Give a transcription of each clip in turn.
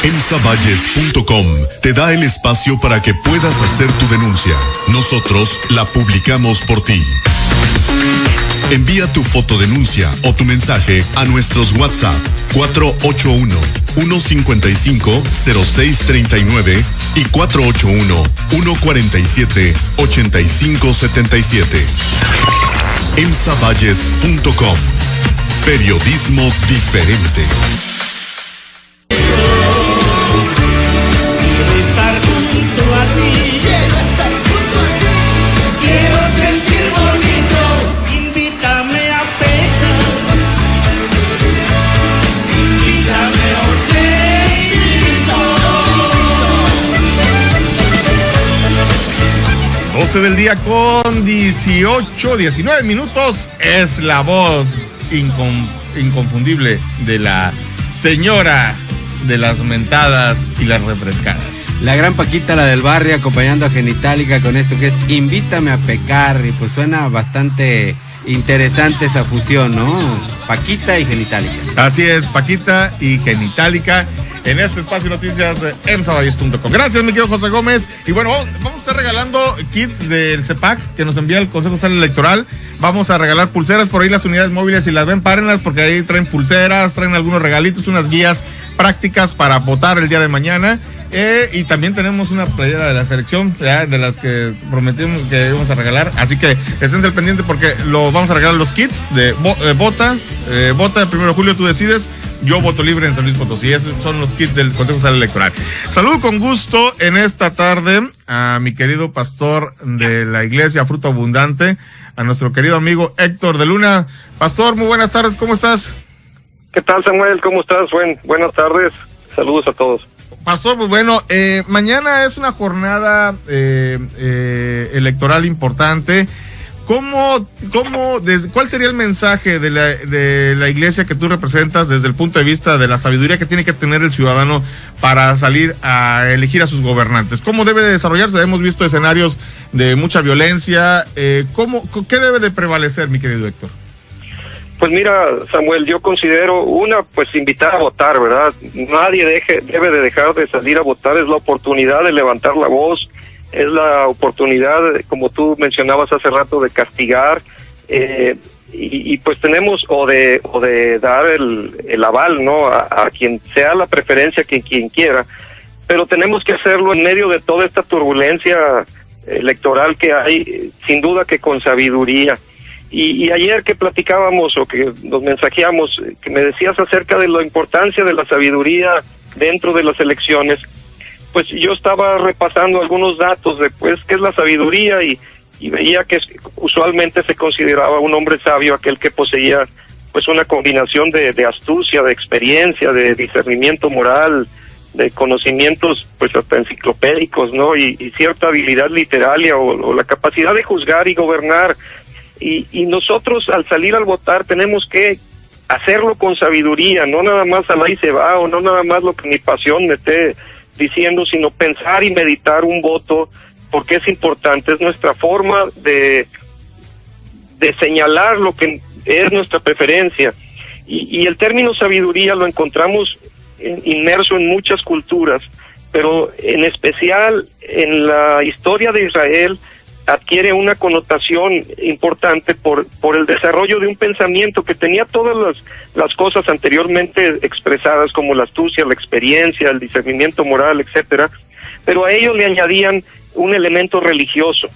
emsavalles.com te da el espacio para que puedas hacer tu denuncia. Nosotros la publicamos por ti. Envía tu fotodenuncia o tu mensaje a nuestros WhatsApp 481-155-0639 y 481-147-8577. emsavalles.com. Periodismo diferente. Del día con 19 minutos, es la voz inconfundible de la señora de las mentadas y las refrescadas. La gran Paquita, la del barrio, acompañando a Genitalica con esto que es Invítame a pecar, y pues suena bastante interesante esa fusión, ¿no? Paquita y Genitalica. Así es, Paquita y Genitalica en este espacio de noticias de emsavalles.com. Gracias, mi querido José Gómez. Y bueno, vamos a estar regalando kits del CEPAC que nos envía el Consejo Estatal Electoral. Vamos a regalar pulseras por ahí, las unidades móviles, si las ven, párenlas, porque ahí traen pulseras, traen algunos regalitos, unas guías prácticas para votar el día de mañana. Y también tenemos una playera de la selección, ¿ya? De las que prometimos que íbamos a regalar. Así que estén al pendiente porque lo vamos a regalar los kits de vota el 1 de julio, tú decides. Yo voto libre en San Luis Potosí. Esos son los kits del Consejo Estatal Electoral. Saludo con gusto en esta tarde a mi querido pastor de la Iglesia Fruto Abundante, a nuestro querido amigo Héctor de Luna. Pastor, muy buenas tardes, ¿cómo estás? ¿Qué tal, Samuel? ¿Cómo estás? Buenas tardes. Saludos a todos. Pastor, pues bueno, mañana es una jornada electoral importante. ¿Cuál sería el mensaje de la iglesia que tú representas desde el punto de vista de la sabiduría que tiene que tener el ciudadano para salir a elegir a sus gobernantes? ¿Cómo debe de desarrollarse? Hemos visto escenarios de mucha violencia. ¿Qué debe de prevalecer, mi querido Héctor? Pues mira, Samuel, yo considero pues invitar a votar, ¿verdad? Nadie debe de dejar de salir a votar, es la oportunidad de levantar la voz, es la oportunidad, como tú mencionabas hace rato, de castigar, y pues tenemos o de dar el aval, ¿no? A quien sea la preferencia, quien quiera, pero tenemos que hacerlo en medio de toda esta turbulencia electoral que hay, sin duda que con sabiduría. Y ayer que platicábamos o que nos mensajeamos, que me decías acerca de la importancia de la sabiduría dentro de las elecciones, pues yo estaba repasando algunos datos de pues qué es la sabiduría y veía que usualmente se consideraba un hombre sabio aquel que poseía pues una combinación de astucia, de experiencia, de discernimiento moral, de conocimientos pues hasta enciclopédicos, ¿no? Y cierta habilidad literaria o la capacidad de juzgar y gobernar. Y nosotros al salir al votar tenemos que hacerlo con sabiduría, no nada más al ahí se va, o no nada más lo que mi pasión me esté diciendo, sino pensar y meditar un voto, porque es importante, es nuestra forma de señalar lo que es nuestra preferencia. Y el término sabiduría lo encontramos inmerso en muchas culturas, pero en especial en la historia de Israel adquiere una connotación importante por el desarrollo de un pensamiento que tenía todas las cosas anteriormente expresadas, como la astucia, la experiencia, el discernimiento moral, etcétera, pero a ello le añadían un elemento religioso,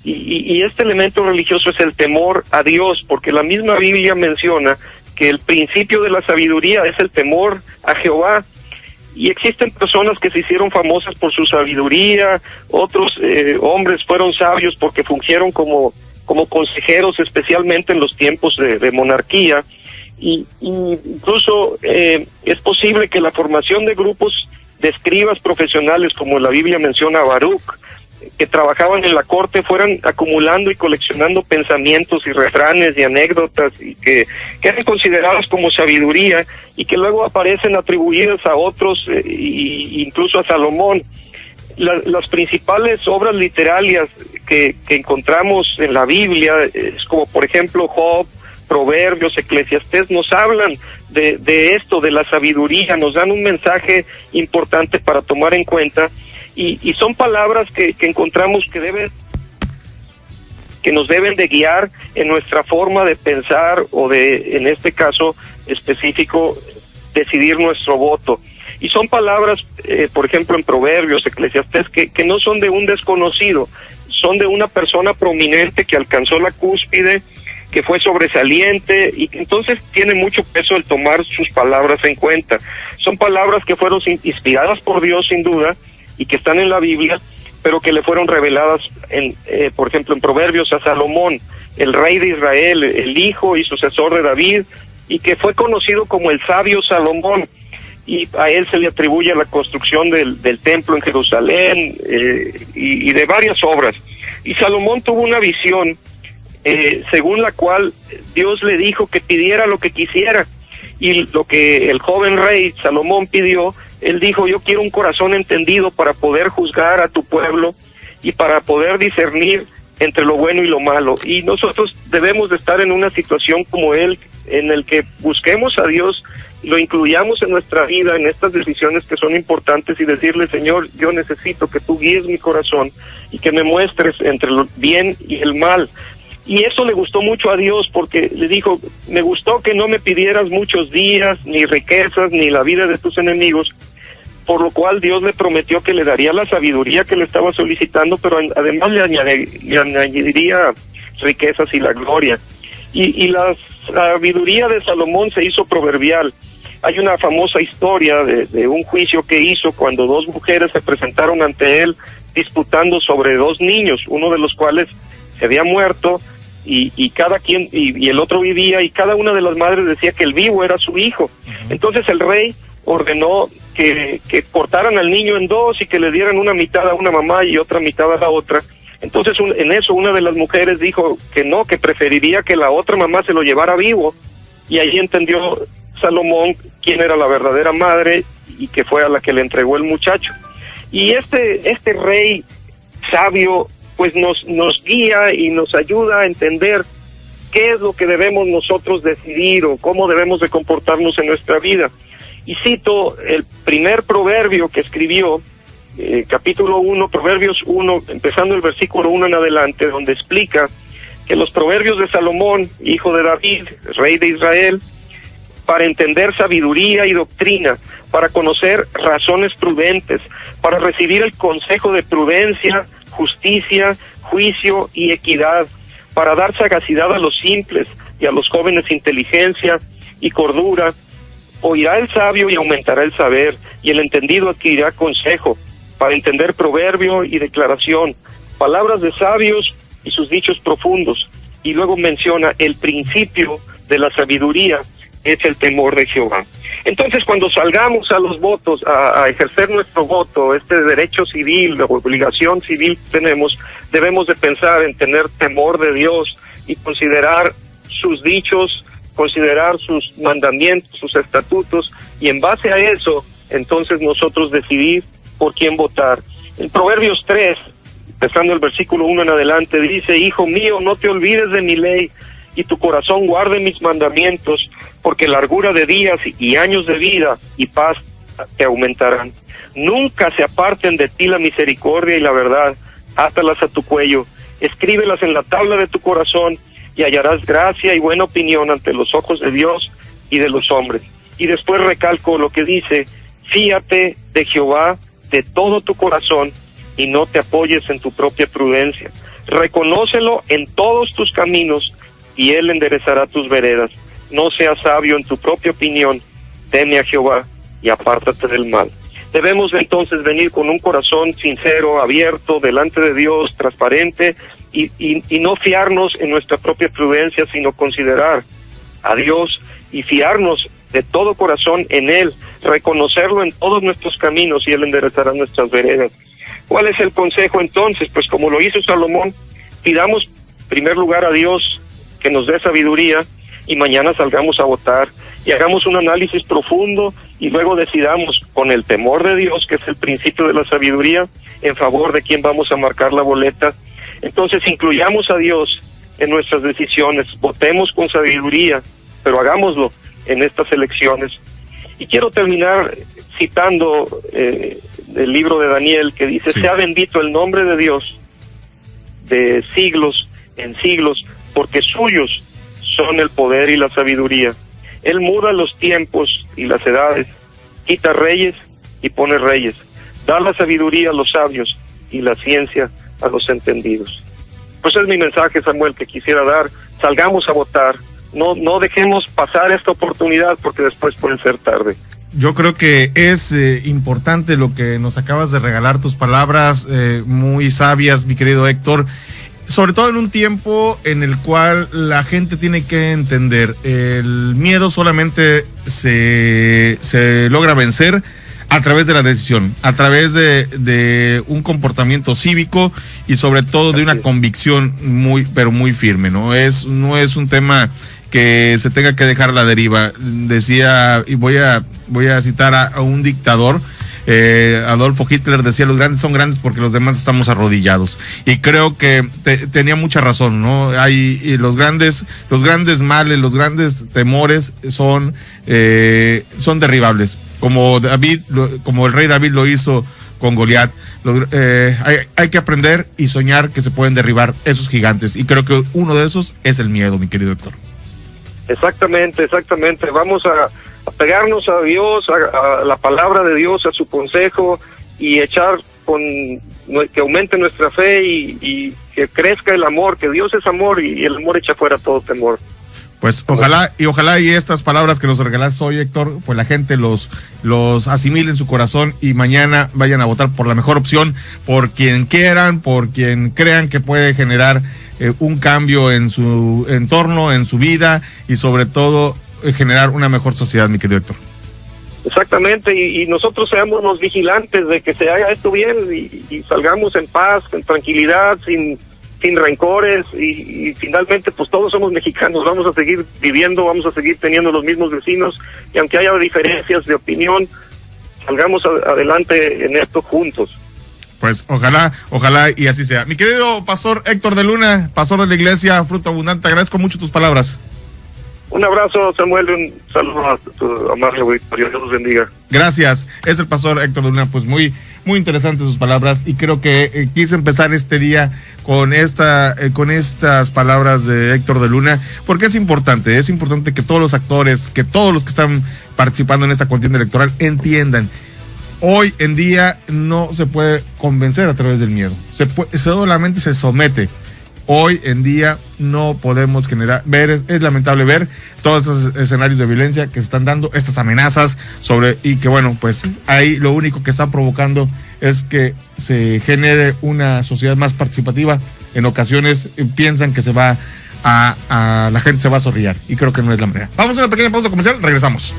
y este elemento religioso es el temor a Dios, porque la misma Biblia menciona que el principio de la sabiduría es el temor a Jehová. Y existen personas que se hicieron famosas por su sabiduría, otros hombres fueron sabios porque fungieron como consejeros, especialmente en los tiempos de monarquía, y incluso es posible que la formación de grupos de escribas profesionales, como la Biblia menciona a Baruch, que trabajaban en la corte, fueran acumulando y coleccionando pensamientos y refranes y anécdotas y que eran consideradas como sabiduría y que luego aparecen atribuidas a otros, incluso a Salomón. Las principales obras literarias que encontramos en la Biblia es como por ejemplo Job, Proverbios, Eclesiastés nos hablan de esto, de la sabiduría, nos dan un mensaje importante para tomar en cuenta, y son palabras que encontramos que nos deben de guiar en nuestra forma de pensar o de, en este caso específico, decidir nuestro voto. Y son palabras, por ejemplo, en Proverbios, Eclesiastés, que no son de un desconocido, son de una persona prominente que alcanzó la cúspide, que fue sobresaliente, y que entonces tiene mucho peso el tomar sus palabras en cuenta. Son palabras que fueron inspiradas por Dios, sin duda, y que están en la Biblia, pero que le fueron reveladas, por ejemplo, en Proverbios a Salomón, el rey de Israel, el hijo y sucesor de David, y que fue conocido como el sabio Salomón, y a él se le atribuye la construcción del templo en Jerusalén, y de varias obras. Y Salomón tuvo una visión, según la cual Dios le dijo que pidiera lo que quisiera, y lo que el joven rey Salomón pidió, él dijo: yo quiero un corazón entendido para poder juzgar a tu pueblo y para poder discernir entre lo bueno y lo malo. Y nosotros debemos de estar en una situación como él, en el que busquemos a Dios, lo incluyamos en nuestra vida, en estas decisiones que son importantes, y decirle: Señor, yo necesito que tú guíes mi corazón y que me muestres entre el bien y el mal. Y eso le gustó mucho a Dios, porque le dijo: me gustó que no me pidieras muchos días, ni riquezas, ni la vida de tus enemigos, por lo cual Dios le prometió que le daría la sabiduría que le estaba solicitando, pero además le añadiría riquezas y la gloria. Y la sabiduría de Salomón se hizo proverbial. Hay una famosa historia de un juicio que hizo cuando dos mujeres se presentaron ante él disputando sobre dos niños, uno de los cuales se había muerto, y cada quien, y el otro vivía, y cada una de las madres decía que el vivo era su hijo. Entonces el rey ordenó que cortaran al niño en dos y que le dieran una mitad a una mamá y otra mitad a la otra. Entonces en eso una de las mujeres dijo que no, que preferiría que la otra mamá se lo llevara vivo, y ahí entendió Salomón quién era la verdadera madre, y que fue a la que le entregó el muchacho. Y este rey sabio pues nos guía y nos ayuda a entender qué es lo que debemos nosotros decidir o cómo debemos de comportarnos en nuestra vida. Y cito el primer proverbio que escribió, capítulo 1, Proverbios 1, empezando el versículo 1 en adelante, donde explica que los proverbios de Salomón, hijo de David, rey de Israel, para entender sabiduría y doctrina, para conocer razones prudentes, para recibir el consejo de prudencia, justicia, juicio y equidad, para dar sagacidad a los simples y a los jóvenes inteligencia y cordura. Oirá el sabio y aumentará el saber, y el entendido adquirirá consejo, para entender proverbio y declaración, palabras de sabios y sus dichos profundos. Y luego menciona: el principio de la sabiduría es el temor de Jehová. Entonces, cuando salgamos a los votos, a ejercer nuestro voto, este derecho civil, la obligación civil que tenemos, debemos de pensar en tener temor de Dios y considerar sus dichos, considerar sus mandamientos, sus estatutos, y en base a eso, entonces nosotros decidir por quién votar. En Proverbios 3, empezando el versículo 1 en adelante, dice: hijo mío, no te olvides de mi ley, y tu corazón guarde mis mandamientos, porque largura de días y años de vida y paz te aumentarán. Nunca se aparten de ti la misericordia y la verdad, átalas a tu cuello, escríbelas en la tabla de tu corazón, y hallarás gracia y buena opinión ante los ojos de Dios y de los hombres. Y después recalco lo que dice: fíate de Jehová de todo tu corazón, y no te apoyes en tu propia prudencia. Reconócelo en todos tus caminos, y él enderezará tus veredas. No seas sabio en tu propia opinión, teme a Jehová y apártate del mal. Debemos entonces venir con un corazón sincero, abierto, delante de Dios, transparente, y no fiarnos en nuestra propia prudencia, sino considerar a Dios y fiarnos de todo corazón en Él, reconocerlo en todos nuestros caminos, y Él enderezará nuestras veredas. ¿Cuál es el consejo entonces? Pues como lo hizo Salomón, pidamos en primer lugar a Dios que nos dé sabiduría, y mañana salgamos a votar y hagamos un análisis profundo, y luego decidamos con el temor de Dios, que es el principio de la sabiduría, en favor de quién vamos a marcar la boleta. Entonces incluyamos a Dios en nuestras decisiones, votemos con sabiduría, pero hagámoslo en estas elecciones. Y quiero terminar citando el libro de Daniel, que dice: sí. Sea bendito el nombre de Dios de siglos en siglos, porque suyos son el poder y la sabiduría. Él muda los tiempos y las edades, quita reyes y pone reyes, da la sabiduría a los sabios y la ciencia a los entendidos. Pues es mi mensaje, Samuel, que quisiera dar. Salgamos a votar, no dejemos pasar esta oportunidad, porque después puede ser tarde. Yo creo que es importante lo que nos acabas de regalar, tus palabras muy sabias, mi querido Héctor, sobre todo en un tiempo en el cual la gente tiene que entender, el miedo solamente se logra vencer a través de la decisión, a través de un comportamiento cívico y sobre todo de una convicción muy, pero muy firme, ¿no? No es un tema que se tenga que dejar a la deriva. Decía, y voy a citar a un dictador, Adolfo Hitler decía: los grandes son grandes porque los demás estamos arrodillados. Y creo que tenía mucha razón, ¿no? Hay los grandes males, los grandes temores son derribables, como el rey David lo hizo con Goliat. Hay que aprender y soñar que se pueden derribar esos gigantes, y creo que uno de esos es el miedo, mi querido Héctor. Exactamente. Vamos a pegarnos a Dios, a la palabra de Dios, a su consejo, y echar que aumente nuestra fe y que crezca el amor, que Dios es amor y el amor echa fuera todo temor. Pues ojalá y estas palabras que nos regalas hoy, Héctor, pues la gente los asimile en su corazón y mañana vayan a votar por la mejor opción, por quien quieran, por quien crean que puede generar un cambio en su entorno, en su vida, y sobre todo generar una mejor sociedad, mi querido Héctor. Exactamente, y nosotros seamos los vigilantes de que se haga esto bien y salgamos en paz, en tranquilidad, sin rencores, y finalmente pues todos somos mexicanos, vamos a seguir viviendo, vamos a seguir teniendo los mismos vecinos, y aunque haya diferencias de opinión, salgamos adelante en esto juntos. Pues ojalá y así sea. Mi querido pastor Héctor de Luna, pastor de la iglesia Fruto Abundante, agradezco mucho tus palabras. Un abrazo, Samuel, un saludo a tu amable auditorio, Dios los bendiga. Gracias, es el pastor Héctor de Luna. Pues muy interesantes sus palabras, y creo que quise empezar este día con estas palabras de Héctor de Luna, porque es importante que todos los actores, que todos los que están participando en esta contienda electoral entiendan: hoy en día no se puede convencer a través del miedo, solamente se somete. Hoy en día no podemos es lamentable ver todos esos escenarios de violencia que se están dando, estas amenazas y que bueno, pues ahí lo único que está provocando es que se genere una sociedad más participativa. En ocasiones piensan que la gente se va a zorrillar, y creo que no es la manera. Vamos a una pequeña pausa comercial, regresamos.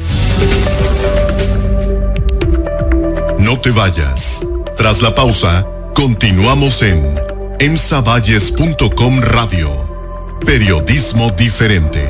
No te vayas. Tras la pausa, continuamos en emsavalles.com Radio. Periodismo diferente.